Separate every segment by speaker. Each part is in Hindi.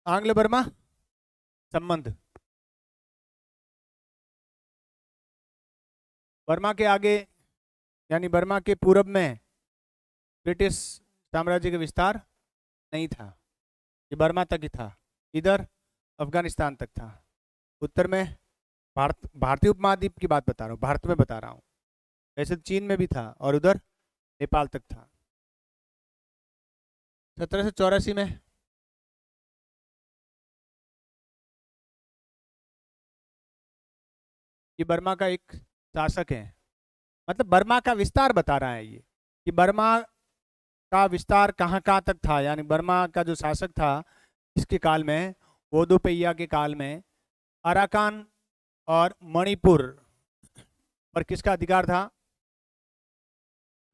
Speaker 1: आंग्ल बर्मा संबंध। बर्मा के आगे यानी बर्मा के पूरब में ब्रिटिश साम्राज्य का विस्तार नहीं था। ये बर्मा तक ही था। इधर अफगानिस्तान तक था। उत्तर में भारतीय उपमहाद्वीप की बात बता रहा हूँ, भारत में बता रहा हूँ। ऐसे तो चीन में भी था और उधर नेपाल तक था। 1784 में ये बर्मा का एक शासक है, मतलब बर्मा का विस्तार बता रहा है ये कि बर्मा का विस्तार कहाँ कहाँ तक था। यानी बर्मा का जो शासक था इसके काल में, वोदोपैया के काल में, अराकान और मणिपुर पर किसका अधिकार था?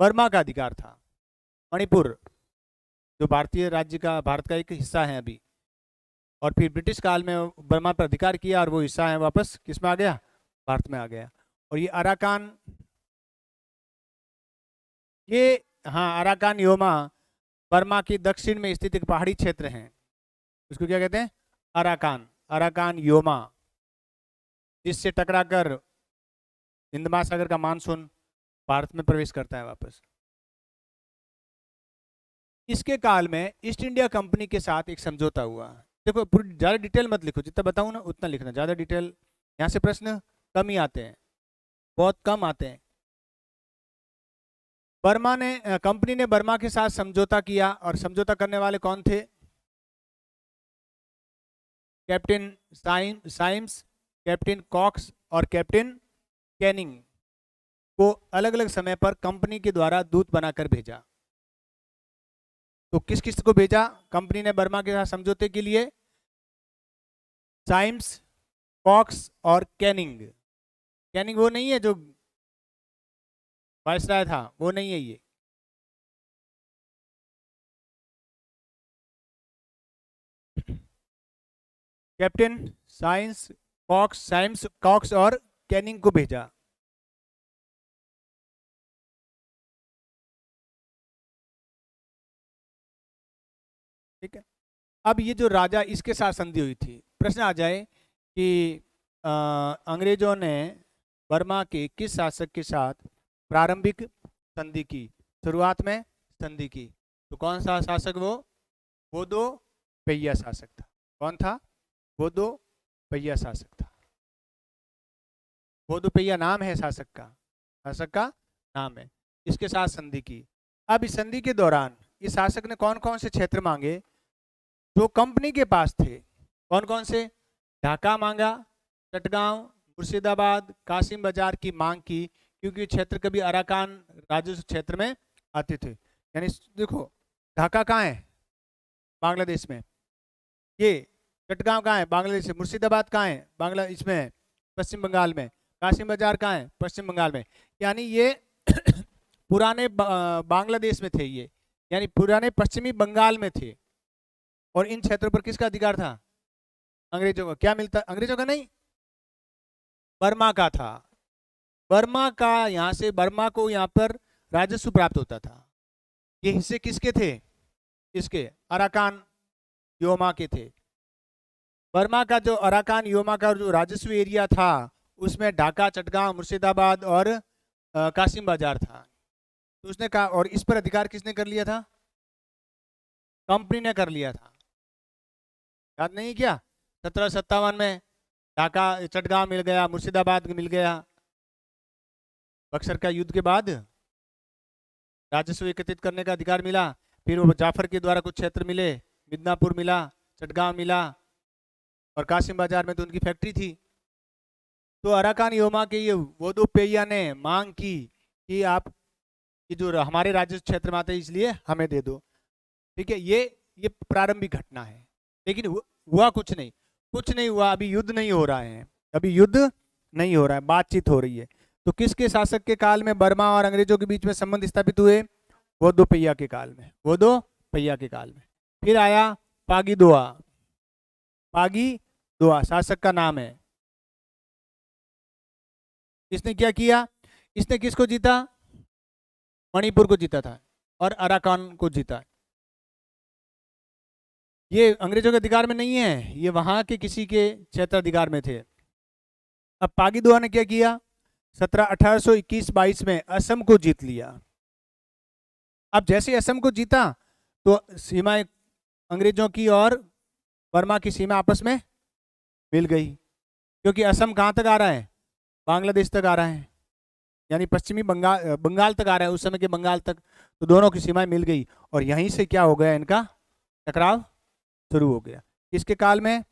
Speaker 1: बर्मा का अधिकार था। मणिपुर जो भारतीय राज्य का, भारत का एक हिस्सा है अभी, और फिर ब्रिटिश काल में बर्मा पर अधिकार किया और वो हिस्सा है वापस किस में आ गया? भारत में आ गया। और ये अराकान, ये, हाँ, अराकान योमा बर्मा के दक्षिण में स्थित एक पहाड़ी क्षेत्र है। उसको क्या कहते हैं? अराकान, अराकान योमा, जिससे टकराकर हिंद महासागर का मानसून भारत में प्रवेश करता है वापस। इसके काल में ईस्ट इंडिया कंपनी के साथ एक समझौता हुआ। देखो पूरी ज़्यादा डिटेल मत लिखो, जितना बताऊं ना उतना लिखना, ज़्यादा डिटेल यहाँ से प्रश्न कम ही आते हैं, बहुत कम आते हैं। बर्मा ने कंपनी ने बर्मा के साथ समझौता किया, और समझौता करने वाले कौन थे? कैप्टन साइम्स, कैप्टन कॉक्स और कैप्टन कैनिंग को अलग अलग समय पर कंपनी के द्वारा दूत बनाकर भेजा। तो किस किस को भेजा कंपनी ने बर्मा के साथ समझौते के लिए? साइम्स, कॉक्स और कैनिंग। कैनिंग वो नहीं है जो वायसराय था, वो नहीं है ये। कैप्टन साइम्स कॉक्स और कैनिंग को भेजा। ठीक है। अब ये जो राजा, इसके साथ संधि हुई थी, प्रश्न आ जाए कि अंग्रेजों ने बर्मा के किस शासक के साथ प्रारंभिक संधि की, शुरुआत में संधि की? तो कौन सा शासक? वो दो पहिया शासक था। कौन था? वो दो पहिया शासक था। वो दो पहिया नाम है शासक का, शासक का नाम है। इसके साथ संधि की। अब इस संधि के दौरान इस शासक ने कौन कौन से क्षेत्र मांगे जो कंपनी के पास थे? कौन कौन से? ढाका मांगा, चटगांव, मुर्शिदाबाद, कासिम बाजार की मांग की, क्योंकि क्षेत्र कभी अराकान राजस्व क्षेत्र में आते थे। यानी देखो, ढाका कहाँ है? बांग्लादेश में। ये चटगांव कहाँ है? बांग्लादेश में। मुर्शिदाबाद कहाँ है? इसमें है, पश्चिम बंगाल में। कासिम बाजार कहाँ है? पश्चिम बंगाल में। यानी ये पुराने बांग्लादेश में थे ये, यानी पुराने पश्चिमी बंगाल में थे। और इन क्षेत्रों पर किसका अधिकार था? अंग्रेजों का। क्या मिलता? अंग्रेजों का नहीं, बर्मा का था। बर्मा का, यहाँ से बर्मा को यहाँ पर राजस्व प्राप्त होता था। ये हिस्से किसके थे? इसके अराकान योमा के थे। बर्मा का जो अराकान योमा का जो राजस्व एरिया था, उसमें ढाका, चटगांव, मुर्शिदाबाद और कासिम बाजार था। तो उसने कहा, और इस पर अधिकार किसने कर लिया था? कंपनी ने कर लिया था। याद नहीं क्या? 1757 में ढाका, चटगांव मिल गया, मुर्शिदाबाद मिल गया। बक्सर का युद्ध के बाद राजस्व एकत्रित करने का अधिकार मिला। फिर वो जाफर के द्वारा कुछ क्षेत्र मिले, मिदनापुर मिला, चटगांव मिला, और कासिम बाजार में तो उनकी फैक्ट्री थी। तो अराकान योमा के ये वोदोपेया ने मांग की कि आप ये जो हमारे राजस्व क्षेत्र में आते हैं इसलिए हमें दे दो। ठीक है, ये प्रारंभिक घटना है। लेकिन हुआ कुछ नहीं, कुछ नहीं हुआ। अभी युद्ध नहीं हो रहा है, अभी युद्ध नहीं हो रहा है, बातचीत हो रही है। तो किसके शासक के काल में बर्मा और अंग्रेजों के बीच में संबंध स्थापित हुए? वोदोपैया के काल में, वोदोपैया के काल में। फिर आया पागीदोआ। पागीदोआ शासक का नाम है। इसने क्या किया? इसने किसको जीता? मणिपुर को जीता था और अराकान को जीता। ये अंग्रेजों के अधिकार में नहीं है, ये वहां के किसी के क्षेत्राधिकार में थे। अब पागीदुआ ने क्या किया, 1821-22 में असम को जीत लिया। अब जैसे असम को जीता तो सीमाएं अंग्रेजों की और बर्मा की सीमा आपस में मिल गई, क्योंकि असम कहाँ तक आ रहा है, बांग्लादेश तक आ रहा है, यानी पश्चिमी बंगाल तक आ रहा है, उस समय के बंगाल तक। तो दोनों की सीमाएं मिल गई और यहीं से क्या हो गया, इनका टकराव शुरू हो गया। किसके काल में,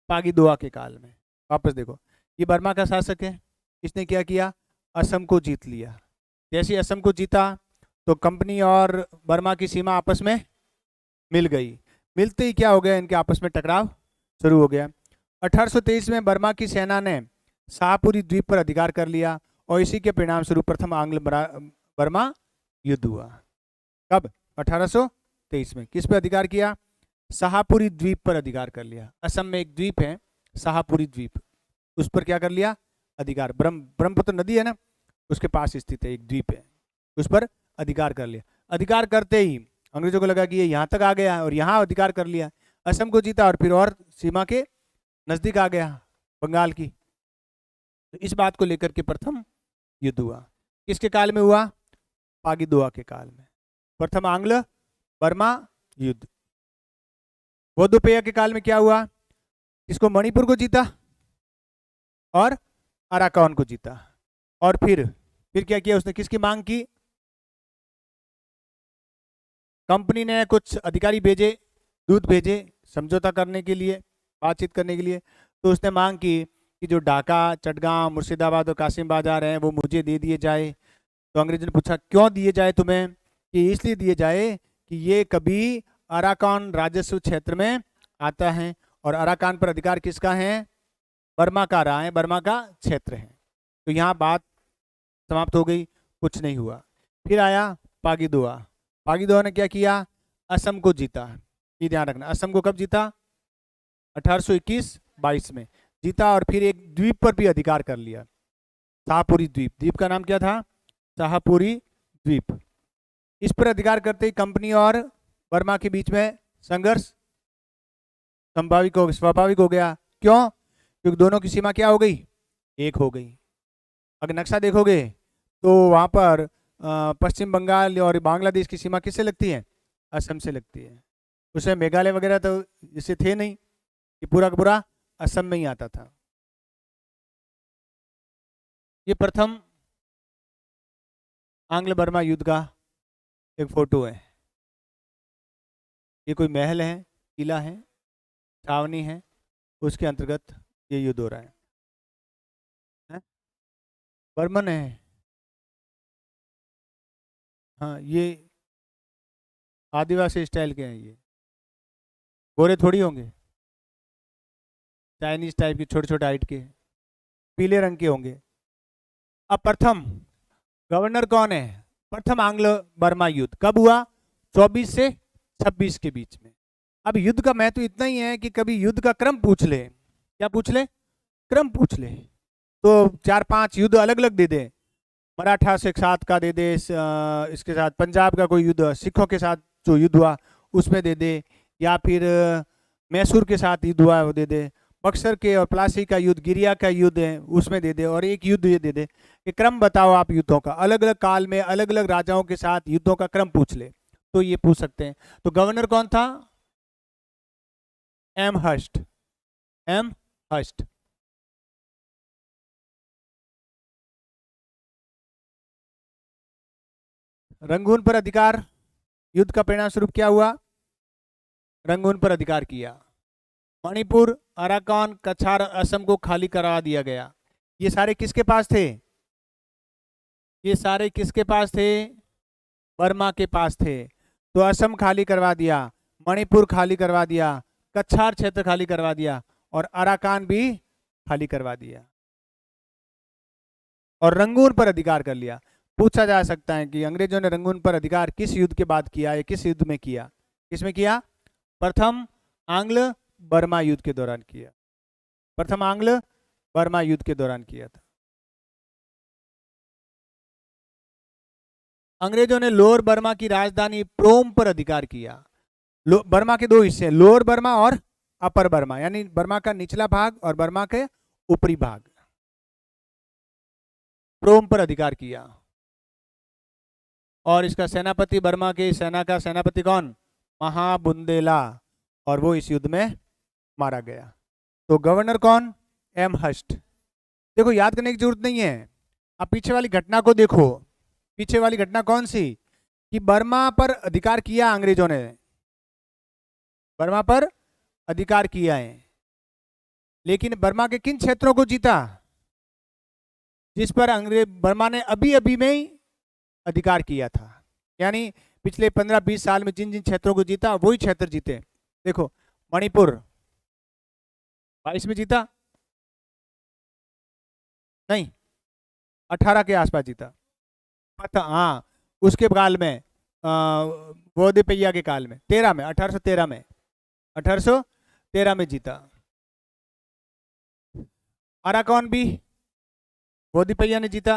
Speaker 1: पागीदुआ के काल में। वापस देखो, ये बर्मा का शासक है, इसने क्या किया, असम को जीत लिया। जैसे असम को जीता तो कंपनी और बर्मा की सीमा आपस में मिल गई। मिलते ही क्या हो गया, इनके आपस में टकराव शुरू हो गया। 1823 में बर्मा की सेना ने शाहपुरी द्वीप पर अधिकार कर लिया और इसी के परिणाम स्वरूप प्रथम आंग्ल बर्मा युद्ध हुआ। कब, 1823 में। किस पर अधिकार किया, शाहपुरी द्वीप पर अधिकार कर लिया। असम में एक द्वीप है शाहपुरी द्वीप, उस पर क्या कर लिया, अधिकार। ब्रह्मपुत्र नदी है ना, उसके पास स्थित है एक द्वीप है, उस पर अधिकार कर लिया। अधिकार करते ही अंग्रेजों को लगा कि ये यहाँ तक आ गया और यहाँ अधिकार कर लिया, असम को जीता और फिर और सीमा के नजदीक आ गया बंगाल की। तो इस बात को लेकर के प्रथम युद्ध हुआ। किसके काल में हुआ, पागीदुआ के काल में, प्रथम आंग्ल बर्मा युद्ध। बौद्धोपेय के काल में क्या हुआ, इसको मणिपुर को जीता और अराकान को जीता। और फिर क्या किया उसने, किसकी मांग की, कंपनी ने कुछ अधिकारी भेजे, दूत भेजे समझौता करने के लिए, बातचीत करने के लिए। तो उसने मांग की कि जो ढाका, चटगांव, मुर्शिदाबाद और कासिम बाजार हैं वो मुझे दे दिए जाए। तो अंग्रेजों ने पूछा क्यों दिए जाए तुम्हें, कि इसलिए दिए जाए कि ये कभी अराकान राजस्व क्षेत्र में आता है और अराकान पर अधिकार किसका है, बर्मा का रहा है, बर्मा का क्षेत्र है। तो यहाँ बात समाप्त हो गई, कुछ नहीं हुआ। फिर आया पागीदुआ। पागीदुआ ने क्या किया, असम को जीता। ये ध्यान रखना, असम को कब जीता, 1821-22 में जीता और फिर एक द्वीप पर भी अधिकार कर लिया, शाहपुरी द्वीप। द्वीप का नाम क्या था, शाहपुरी द्वीप। इस पर अधिकार करते ही कंपनी और बर्मा के बीच में संघर्ष स्वाभाविक हो गया। क्यों, क्योंकि दोनों की सीमा क्या हो गई, एक हो गई। अगर नक्शा देखोगे तो वहां पर पश्चिम बंगाल और बांग्लादेश की सीमा किससे लगती है, असम से लगती है। उसमें मेघालय वगैरह तो इससे थे नहीं, ये पूरा का पूरा असम में ही आता था। ये प्रथम आंग्ल बर्मा युद्ध का एक फोटो है। ये कोई महल है, किला है, छावनी है, उसके अंतर्गत ये युद्ध हो रहा है? बर्मन है। हाँ, ये आदिवासी स्टाइल के हैं, ये गोरे थोड़ी होंगे, चाइनीज टाइप के छोटे छोटे हाइट के, पीले रंग के होंगे। अब प्रथम गवर्नर कौन है, प्रथम आंग्ल बर्मा युद्ध कब हुआ, 24 से 26 के बीच में। अब युद्ध का महत्व इतना ही है कि कभी युद्ध का क्रम पूछ ले, क्या पूछ ले, क्रम पूछ ले, तो 4-5 युद्ध अलग अलग दे दे। मराठा से साथ का दे दे, इसके साथ पंजाब का कोई युद्ध, सिखों के साथ जो युद्ध हुआ उसमें दे दे, या फिर मैसूर के साथ युद्ध हुआ है वो दे दे, बक्सर के और प्लासी का युद्ध, गिरिया का युद्ध है उसमें दे दे, और एक युद्ध ये दे दे कि क्रम बताओ आप युद्धों का, अलग अलग काल में अलग अलग राजाओं के साथ युद्धों का क्रम पूछ ले, तो ये पूछ सकते हैं। तो गवर्नर कौन था, एमहर्स्ट, एमहर्स्ट। रंगून पर अधिकार, युद्ध का परिणाम स्वरूप क्या हुआ, रंगून पर अधिकार किया। मणिपुर, अराकान, कछार, असम को खाली करा दिया गया। ये सारे किसके पास थे, ये सारे किसके पास थे, बर्मा के पास थे। तो असम खाली करवा दिया, मणिपुर खाली करवा दिया, कछार क्षेत्र खाली करवा दिया और अराकान भी खाली करवा दिया और रंगून पर अधिकार कर लिया। पूछा जा सकता है कि अंग्रेजों ने रंगून पर अधिकार किस युद्ध के बाद किया, या किस युद्ध में किया, किसमें किया, प्रथम आंग्ल बर्मा युद्ध के दौरान किया, प्रथम आंग्ल बर्मा युद्ध के दौरान किया था। अंग्रेजों ने लोअर बर्मा की राजधानी प्रोम पर अधिकार किया। बर्मा के दो हिस्से हैं, लोअर बर्मा और अपर बर्मा, यानी बर्मा का निचला भाग और बर्मा के ऊपरी भाग। प्रोम पर अधिकार किया। और इसका सेनापति, बर्मा की सेना का सेनापति कौन? महाबुंदेला, और वो इस युद्ध में मारा गया। तो गवर्नर कौन? एम हस्ट। देखो याद करने की जरूरत नहीं है, अब पीछे वाली घटना को देखो। पीछे वाली घटना कौन सी? कि बर्मा पर अधिकार किया अंग्रेजों ने, बर्मा पर अधिकार किया है, लेकिन बर्मा के किन क्षेत्रों को जीता? जिस पर अंग्रेज बर्मा ने अभी अभी में ही अधिकार किया था, यानी पिछले 15-20 साल में जिन जिन क्षेत्रों को जीता वही क्षेत्र जीते। देखो मणिपुर 22 में जीता, नहीं 18 के आसपास जीता, पता हाँ, उसके काल में बोधपैया के काल में 13 में 1813 में जीता। अराकौन भी बोधपैया ने जीता।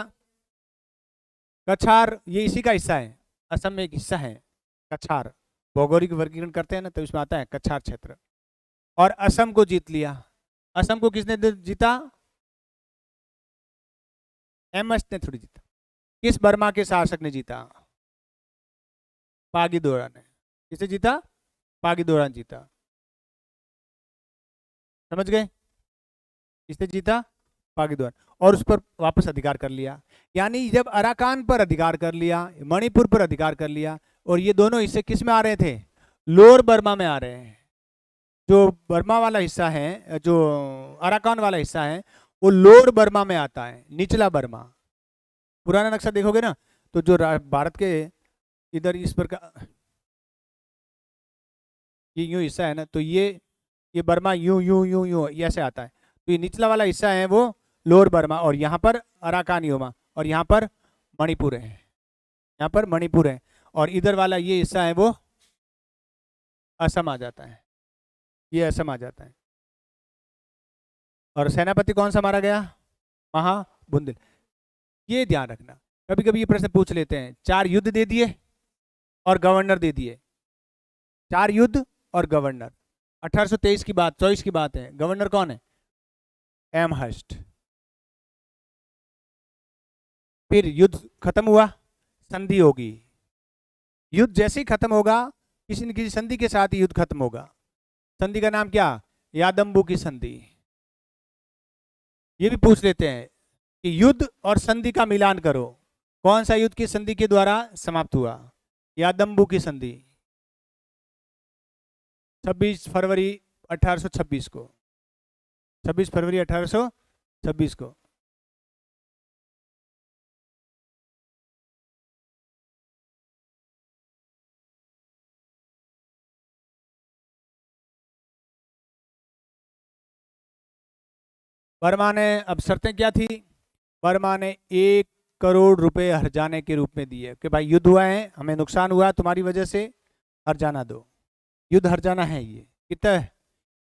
Speaker 1: कछार ये इसी का हिस्सा है, असम में एक हिस्सा है कछार, भौगोलिक वर्गीकरण करते हैं ना तो इसमें आता है कछार क्षेत्र। और असम को जीत लिया। असम को किसने जीता? एमएस ने थोड़ी जीता। किस बर्मा के शासक ने जीता? पागीदोरा ने। किसे जीता? पागीदोरा ने जीता। समझ गए? किसने जीता? पागीदोरा, और उस पर वापस अधिकार कर लिया। यानी जब अराकान पर अधिकार कर लिया, मणिपुर पर अधिकार कर लिया, और ये दोनों हिस्से किस में आ रहे थे? लोअर बर्मा में आ रहे हैं। जो बर्मा वाला हिस्सा है, जो अराकान वाला हिस्सा है, वो लोअर बर्मा में आता है, निचला बर्मा। पुराना नक्शा देखोगे ना तो जो भारत के इधर इस पर का ये यूं हिस्सा है ना, तो ये बर्मा यूं यूं यूं यूं ऐसे आता है। तो ये निचला वाला हिस्सा है वो लोअर बर्मा, और यहाँ पर अराकान योमा, और यहाँ पर मणिपुर है, यहाँ पर मणिपुर है, और इधर वाला ये हिस्सा है वो असम आ जाता है, ये असम आ जाता है। और सेनापति कौन सा मारा गया? महाबुंदेल। ये ध्यान रखना, कभी कभी ये प्रश्न पूछ लेते हैं, 4 युद्ध दे दिए और गवर्नर दे दिए, 4 युद्ध और गवर्नर। 1823 की बात, 24 की बात है, गवर्नर कौन है? एम हस्ट। फिर युद्ध खत्म हुआ, संधि होगी। युद्ध जैसे ही खत्म होगा, किसी न किसी संधि के साथ ही युद्ध खत्म होगा। संधि का नाम क्या? यादम्बू की संधि। ये भी पूछ लेते हैं कि युद्ध और संधि का मिलान करो, कौन सा युद्ध की संधि के द्वारा समाप्त हुआ? यादम्बू की संधि, 26 फरवरी 1826 को, 26 फरवरी 1826 को। बर्मा ने, अब शर्तें क्या थी? बर्मा ने 1 करोड़ रुपए हर्जाने के रूप में दिए कि भाई युद्ध हुआ है, हमें नुकसान हुआ तुम्हारी वजह से, हर्जाना दो। युद्ध हर्जाना है ये, कितना है?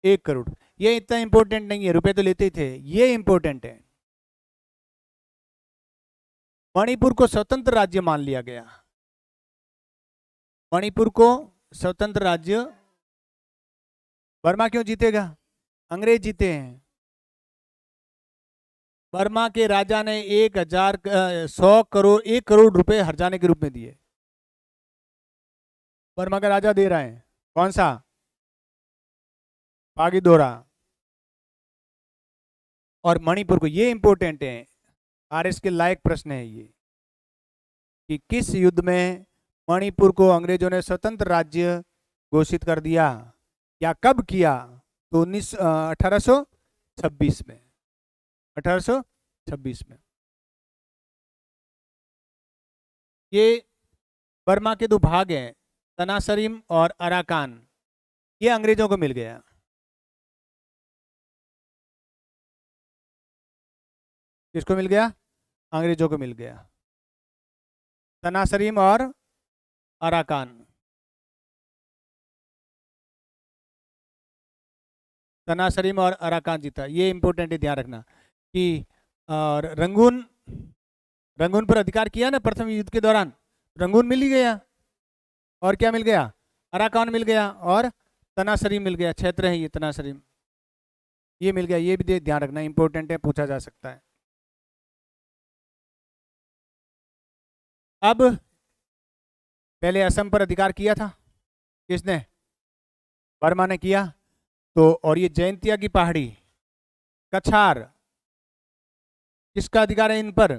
Speaker 1: 1 करोड़। ये इतना इंपॉर्टेंट नहीं है, रुपए तो लेते ही थे, ये इंपॉर्टेंट है। मणिपुर को स्वतंत्र राज्य मान लिया गया। मणिपुर को स्वतंत्र राज्य। बर्मा क्यों जीतेगा? अंग्रेज जीते हैं। बर्मा के राजा ने 1 करोड़ रुपए हर्जाने के रूप में दिए। बर्मा का राजा दे रहा है, कौन सा? पागीदोरा। और मणिपुर को, ये इंपॉर्टेंट है, आरएस के लायक प्रश्न है ये, कि किस युद्ध में मणिपुर को अंग्रेजों ने स्वतंत्र राज्य घोषित कर दिया, या कब किया? तो 1826 में, 1826 में। ये बर्मा के 2 भाग हैं, तनासरीम और अराकान, ये अंग्रेजों को मिल गया। किसको मिल गया? अंग्रेजों को मिल गया, तनासरीम और अराकान। तनासरीम और अराकान जीता, ये इंपॉर्टेंट है, ध्यान रखना कि। और रंगून, रंगून पर अधिकार किया ना प्रथम युद्ध के दौरान, रंगून मिल ही गया। और क्या मिल गया? अराकान मिल गया और तनासरी मिल गया, क्षेत्र है ये तनासरी, ये मिल गया। ये भी ध्यान रखना, इंपॉर्टेंट है, पूछा जा सकता है। अब पहले असम पर अधिकार किया था किसने? बर्मा ने किया। तो और ये जयंतिया की पहाड़ी, कछार, किसका अधिकार है इन पर?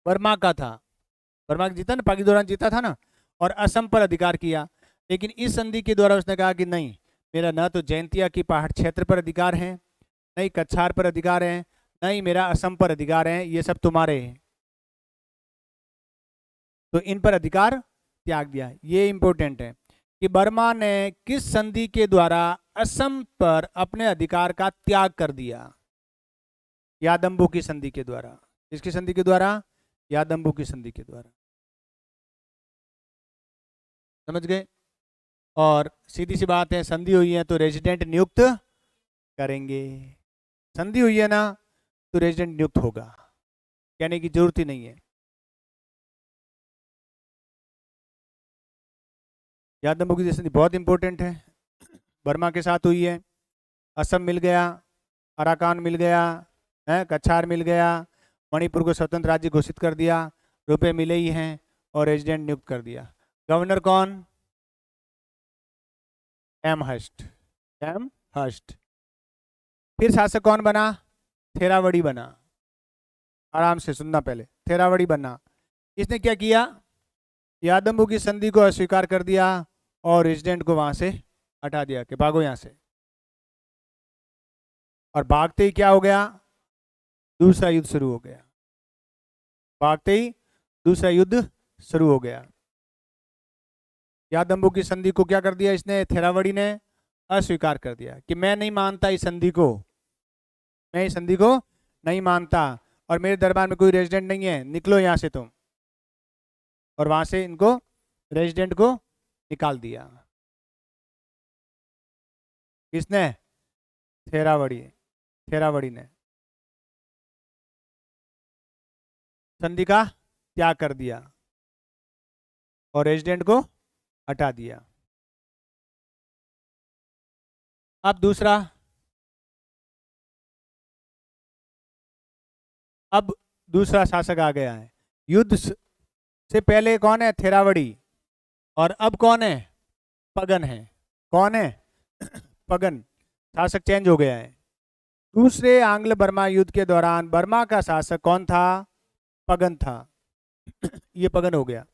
Speaker 1: बर्मा का था। बर्मा जीता ना, पाकी दौरान जीता था ना, और असम पर अधिकार किया। लेकिन इस संधि के द्वारा उसने कहा कि नहीं, मेरा न तो जयंतिया की पहाड़ क्षेत्र पर अधिकार है, नहीं कछार पर अधिकार है, नहीं मेरा असम पर अधिकार है, ये सब तुम्हारे हैं। तो इन पर अधिकार त्याग दिया। ये इंपॉर्टेंट है कि बर्मा ने किस संधि के द्वारा असम पर अपने अधिकार का त्याग कर दिया? यादम्बू की संधि के द्वारा। किसकी संधि के द्वारा? यादम्बू की संधि के द्वारा। समझ गए? और सीधी सी बात है, संधि हुई है तो रेजिडेंट नियुक्त करेंगे। संधि हुई है ना, तो रेजिडेंट नियुक्त होगा, कहने की जरूरत ही नहीं है। यादम्बू की संधि बहुत इंपॉर्टेंट है, बर्मा के साथ हुई है। असम मिल गया, अराकान मिल गया है, कछार मिल गया, मणिपुर को स्वतंत्र राज्य घोषित कर दिया, रुपए मिले ही हैं, और रेजिडेंट नियुक्त कर दिया। गवर्नर कौन? एमहर्स्ट। एमहर्स्ट। फिर शासक कौन बना? थेरावड़ी बना। आराम से सुनना, पहले थेरावड़ी बना। इसने क्या किया? यादम्बू की संधि को अस्वीकार कर दिया और रेजिडेंट को वहां से हटा दिया कि भागो यहां से। और भागते ही क्या हो गया? दूसरा युद्ध शुरू हो गया। भागते ही दूसरा युद्ध शुरू हो गया। यादम्बू की संधि को क्या कर दिया इसने? थेरावड़ी ने अस्वीकार कर दिया कि मैं नहीं मानता इस संधि को, मैं इस संधि को नहीं मानता, और मेरे दरबार में कोई रेजिडेंट नहीं है, निकलो यहां से तुम। और वहां से इनको, रेजिडेंट को निकाल दिया। किसने? थेरावड़ी। थेरावड़ी ने संधि का त्याग कर दिया और रेजिडेंट को हटा दिया। अब दूसरा, अब दूसरा शासक आ गया है। युद्ध से पहले कौन है? थेरावड़ी। और अब कौन है? पगन है। कौन है? पगन। शासक चेंज हो गया है। दूसरे आंग्ल बर्मा युद्ध के दौरान बर्मा का शासक कौन था? पगन था। ये पगन हो गया,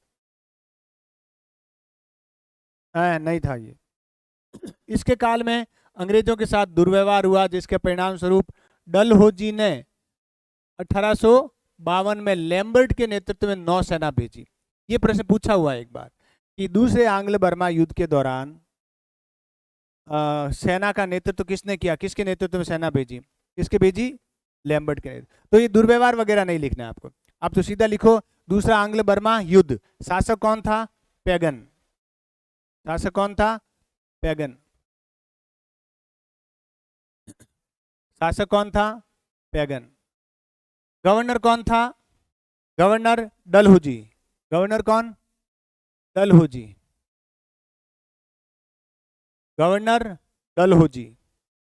Speaker 1: नहीं था ये। इसके काल में अंग्रेजों के साथ दुर्व्यवहार हुआ, जिसके परिणाम स्वरूप डलहौजी ने 1852 में लैम्बर्ट के नेतृत्व में नौसेना भेजी। ये प्रश्न पूछा हुआ है एक बार कि दूसरे आंग्ल बर्मा युद्ध के दौरान सेना का नेतृत्व किसने किया? किसके नेतृत्व में सेना भेजी? किसके भेजी? लैम्बर्ट के नेतृत्व। तो ये दुर्व्यवहार वगैरह नहीं लिखना है आपको, आप तो सीधा लिखो दूसरा आंग्ल बर्मा युद्ध। शासक कौन था? पैगन। शासक कौन था? पैगन। शासक कौन था? पैगन। गवर्नर कौन था? गवर्नर डलहौजी। गवर्नर कौन? डलहौजी। गवर्नर डलहौजी,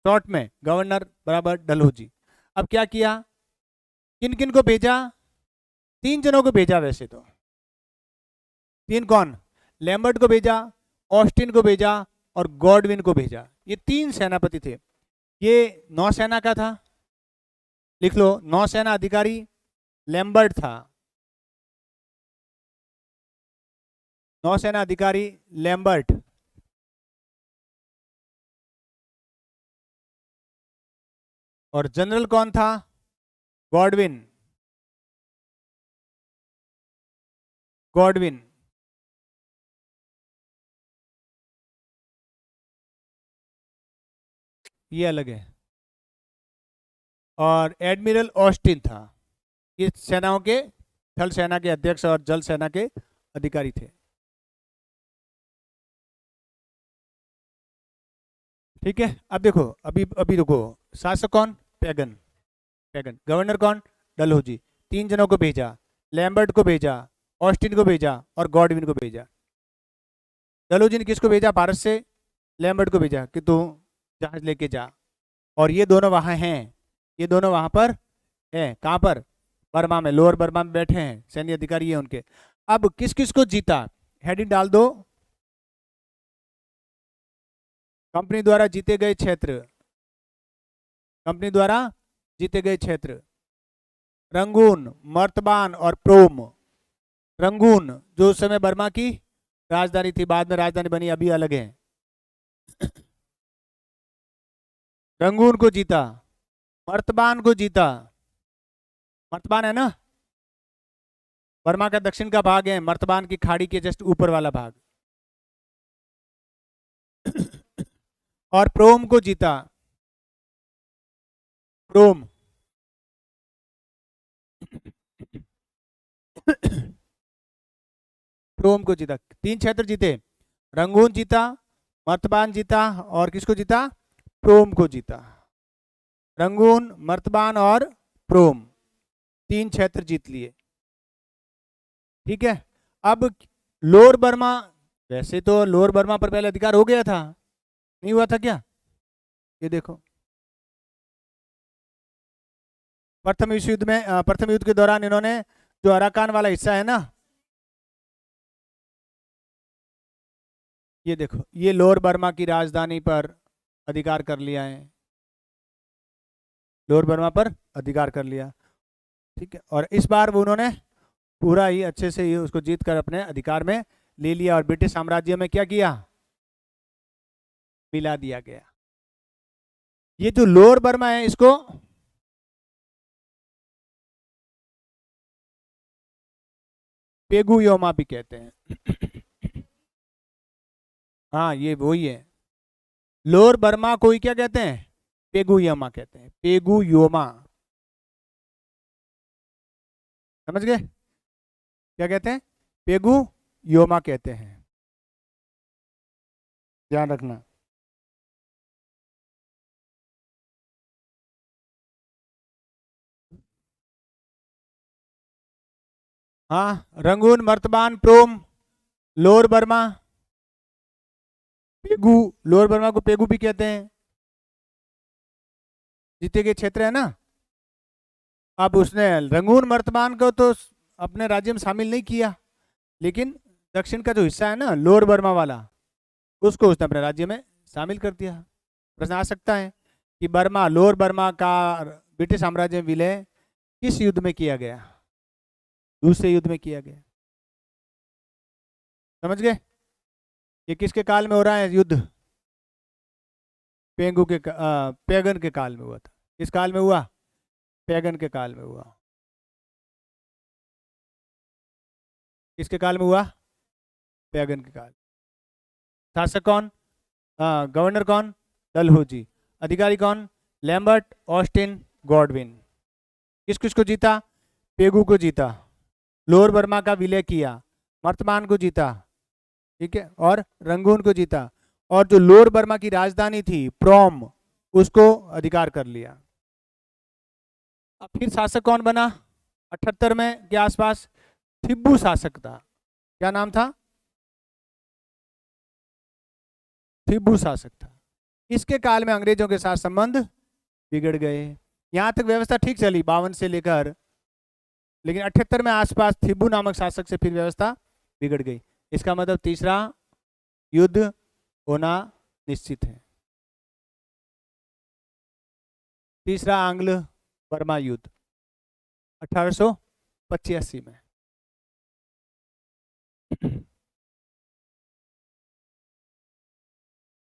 Speaker 1: शॉर्ट में गवर्नर बराबर डलहौजी। अब क्या किया? किन किन को भेजा? 3 जनों को भेजा वैसे तो। 3 कौन? लैम्बर्ट को भेजा, ऑस्टिन को भेजा और गॉडविन को भेजा। ये 3 सेनापति थे। ये नौसेना का था, लिख लो, नौसेना अधिकारी लैम्बर्ट था। नौसेना अधिकारी लैम्बर्ट। और जनरल कौन था? गॉडविन। गॉडविन। ये अलग है। और एडमिरल ऑस्टिन था। ये सेनाओं के, थल सेना के अध्यक्ष और जल सेना के अधिकारी थे। ठीक है, अब देखो, अभी अभी रुको। शासक कौन? पैगन। पैगन। गवर्नर कौन? डलहौजी। 3 जनों को भेजा, लैम्बर्ट को भेजा, ऑस्टिन को भेजा और गॉडविन को भेजा। डलहौजी ने किसको भेजा भारत से? लैम्बर्ट को भेजा कि तू जहाज लेके जा। और ये दोनों वहां हैं, ये दोनों वहां पर हैं। कहां पर? बर्मा में, लोअर बर्मा में बैठे हैं, सैन्य अधिकारी है उनके। अब किस किस को जीता, हेडिंग डाल दो। कंपनी द्वारा जीते गए क्षेत्र, कंपनी द्वारा जीते गए क्षेत्र, रंगून, मर्तबान और प्रोम। रंगून जो उस समय बर्मा की राजधानी थी, बाद में राजधानी बनी, अभी अलग है। रंगून को जीता, मर्तबान को जीता। मर्तबान है ना, बर्मा का दक्षिण का भाग है, मर्तबान की खाड़ी के जस्ट ऊपर वाला भाग। और प्रोम को जीता, प्रोम। प्रोम को जीता, 3 क्षेत्र जीते, रंगून जीता, मर्तबान जीता और किसको जीता? प्रोम को जीता। रंगून, मर्तबान और प्रोम, 3 क्षेत्र जीत लिए। ठीक है। अब लोअर बर्मा, वैसे तो लोअर बर्मा पर पहले अधिकार हो गया था, नहीं हुआ था क्या? ये देखो, प्रथम विश्व युद्ध में, प्रथम युद्ध के दौरान इन्होंने जो अराकान वाला हिस्सा है ना, ये देखो, ये लोअर बर्मा की राजधानी पर अधिकार कर लिया है, लोअर बर्मा पर अधिकार कर लिया। ठीक है। और इस बार वो उन्होंने पूरा ही अच्छे से ही उसको जीत कर अपने अधिकार में ले लिया और ब्रिटिश साम्राज्य में क्या किया? मिला दिया गया। ये जो लोअर बर्मा है इसको पेगु योमा भी कहते हैं। हाँ, ये वही है। लोअर बर्मा को ही क्या कहते हैं? पेगु योमा कहते हैं, पेगु योमा। समझ गए? क्या कहते हैं? पेगु योमा कहते हैं, ध्यान रखना। हाँ, Rangoon, Martaban, Prome, Lower Burma, Pegu. Lower Burma को पेगु भी कहते हैं, जीते गए क्षेत्र है ना। अब उसने रंगून, मर्तबान को तो अपने राज्य में शामिल नहीं किया, लेकिन दक्षिण का जो हिस्सा है ना लोअर बर्मा वाला, उसको उसने अपने राज्य में शामिल कर दिया। प्रश्न आ सकता है कि बर्मा, लोअर बर्मा का ब्रिटिश साम्राज्य में विलय किस युद्ध में किया गया? दूसरे युद्ध में किया गया। समझ गए? ये किसके काल में हो रहा है युद्ध? पैगन के काल में हुआ था। किस काल में हुआ? पैगन के काल में हुआ। किसके काल में हुआ? पैगन के काल। शासक कौन? गवर्नर कौन? डलहौजी। अधिकारी कौन? Lambert, Austin, Godwin. किस किस को जीता? पेगु को जीता, लोअर बर्मा का विलय किया, मर्तमान को जीता, ठीक है, और रंगून को जीता, और जो लोअर बर्मा की राजधानी थी प्रोम, उसको अधिकार कर लिया। अब फिर शासक कौन बना? 78 में के आसपास थिब्बू शासक था। क्या नाम था? थिब्बू शासक था। इसके काल में अंग्रेजों के साथ संबंध बिगड़ गए। यहां तक व्यवस्था ठीक चली 52 से लेकर, लेकिन 78 में आसपास थिब्बू नामक शासक से फिर व्यवस्था बिगड़ गई। इसका मतलब तीसरा युद्ध होना निश्चित है। तीसरा आंग्ल बर्मा युद्ध 1885 में।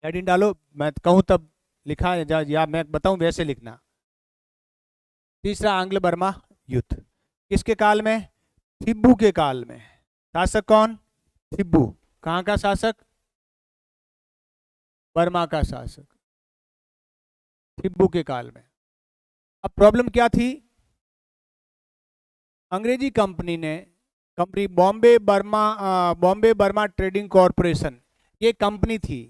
Speaker 1: हेडिंग डालो, मैं कहूं तब लिखा है या मैं बताऊं वैसे लिखना। तीसरा आंग्ल बर्मा युद्ध किसके काल में? थिब्बू के काल में। शासक कौन? थिब्बू। कहां का शासक? बर्मा का शासक, थिब्बू के काल में। अब प्रॉब्लम क्या थी? अंग्रेजी कंपनी ने, company Bombay Burma trading corporation, ये कंपनी थी।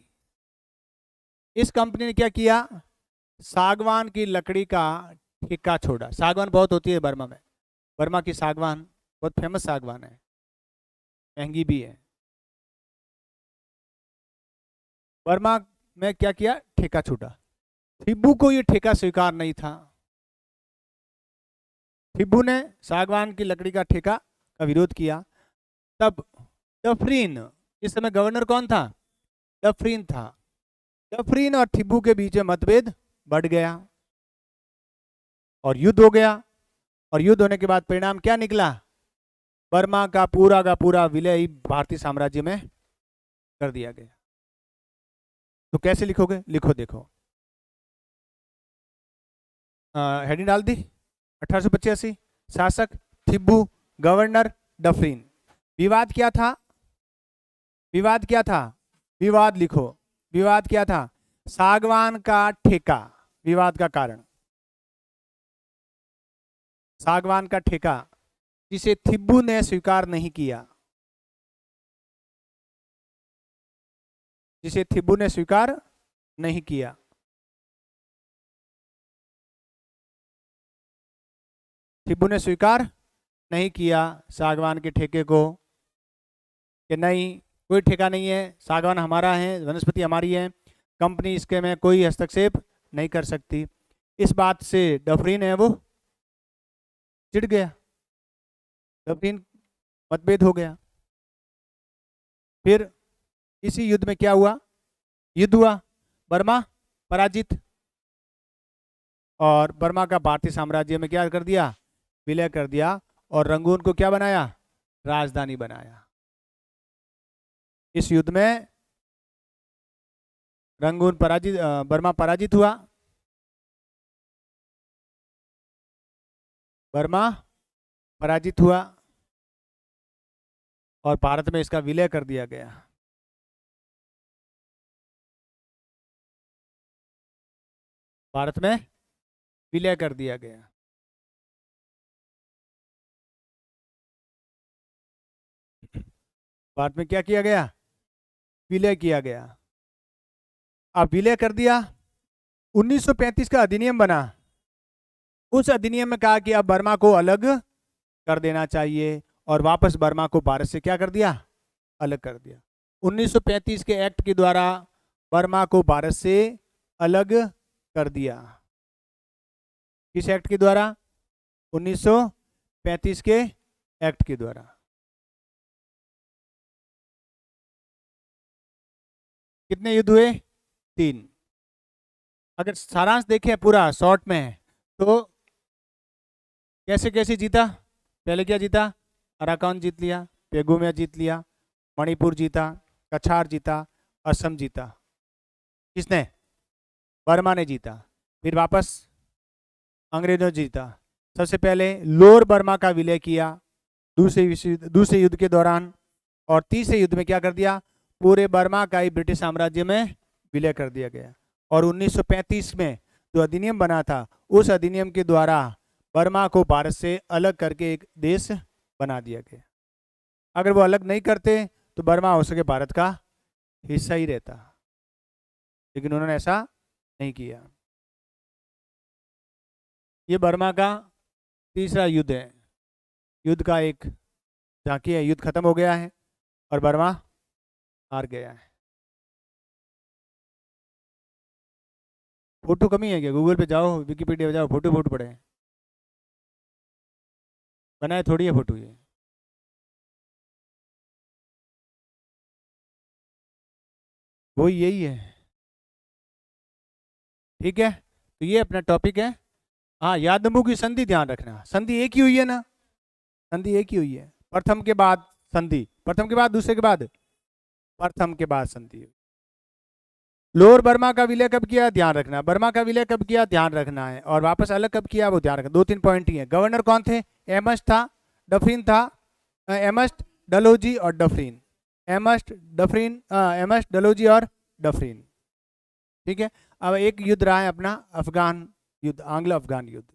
Speaker 1: इस कंपनी ने क्या किया? सागवान की लकड़ी का ठेका छोड़ा। सागवान बहुत होती है बर्मा में, बर्मा की सागवान बहुत फेमस सागवान है, महंगी भी है। बर्मा में क्या किया, ठेका छूटा। थिब्बू को ये ठेका स्वीकार नहीं था। थिब्बू ने सागवान की लकड़ी का ठेका का विरोध किया। तब डफरीन, इस समय गवर्नर कौन था, डफरीन था। डफरीन और थिब्बू के बीच में मतभेद बढ़ गया और युद्ध हो गया। और युद्ध होने के बाद परिणाम क्या निकला, बर्मा का पूरा विलय भारतीय साम्राज्य में कर दिया गया। तो कैसे लिखोगे, लिखो देखो, हेडिंग डाल दी, 1885, शासक थिब्बू, गवर्नर डफरीन। विवाद क्या था, विवाद क्या था, विवाद लिखो, विवाद क्या था, सागवान का ठेका, विवाद का कारण सागवान का ठेका, जिसे थिब्बू ने स्वीकार नहीं किया, जिसे थिब्बू ने स्वीकार नहीं किया। थिब्बू ने स्वीकार नहीं किया सागवान के ठेके को, कि नहीं कोई ठेका नहीं है, सागवान हमारा है, वनस्पति हमारी है, कंपनी इसके में कोई हस्तक्षेप नहीं कर सकती। इस बात से डफरीन है वो चिढ़ गया, डफरीन मतभेद हो गया। फिर इसी युद्ध में क्या हुआ, युद्ध हुआ, बर्मा पराजित, और बर्मा का भारतीय साम्राज्य में क्या कर दिया, विलय कर दिया, और रंगून को क्या बनाया, राजधानी बनाया। इस युद्ध में रंगून पराजित, बर्मा पराजित हुआ, बर्मा पराजित हुआ और भारत में इसका विलय कर दिया गया। भारत में विलय कर दिया गया। भारत में क्या किया गया, विलय किया गया। अब विलय कर दिया, 1935 का अधिनियम बना। उस अधिनियम में कहा कि अब बर्मा को अलग कर देना चाहिए, और वापस बर्मा को भारत से क्या कर दिया, अलग कर दिया। 1935 के एक्ट के द्वारा बर्मा को भारत से अलग कर दिया। किस एक्ट के द्वारा, 1935 के एक्ट के द्वारा। कितने युद्ध हुए, 3। अगर सारांश देखें पूरा शॉर्ट में, तो कैसे कैसे जीता, पहले क्या जीता, अराकान जीत लिया, पेगुमिया जीत लिया, मणिपुर जीता, कछार जीता, असम जीता। किसने, बर्मा ने जीता। फिर वापस अंग्रेजों ने जीता। सबसे पहले लोअर बर्मा का विलय किया दूसरे युद्ध के दौरान, और तीसरे युद्ध में क्या कर दिया, पूरे बर्मा का ही ब्रिटिश साम्राज्य में विलय कर दिया गया। और 1935 में जो अधिनियम बना था, उस अधिनियम के द्वारा बर्मा को भारत से अलग करके एक देश बना दिया गया। अगर वो अलग नहीं करते तो बर्मा हो सके भारत का हिस्सा ही रहता, लेकिन उन्होंने ऐसा नहीं किया। ये बर्मा का तीसरा युद्ध है, युद्ध का एक झांकी है। युद्ध खत्म हो गया है और बर्मा हार गया है। फोटो कमी है क्या, गूगल पे जाओ, विकिपीडिया पे जाओ, फोटो फोटो पड़े हैं, बनाए थोड़ी है फोटो ये। वो यही है, ठीक है। तो ये अपना टॉपिक है। हाँ, यादम्बू की संधि ध्यान रखना, संधि एक ही हुई है ना, संधि एक ही हुई है। प्रथम के बाद संधि, प्रथम के बाद दूसरे के बाद, प्रथम के बाद संधि। लोअर बर्मा का विलय कब किया, ध्यान रखना। बर्मा का विलय कब किया, ध्यान रखना है। और वापस अलग कब किया, वो ध्यान रखना। 2-3 पॉइंट ही है। गवर्नर कौन थे, एमस्ट था, डफरीन था, एमस्ट, डलोजी और डफरीन, एमस्ट, डफरीन, एमस्ट, डलोजी और डफरीन, ठीक है। अब एक युद्ध रहा है अपना अफगान युद्ध, आंग्ल अफगान युद्ध।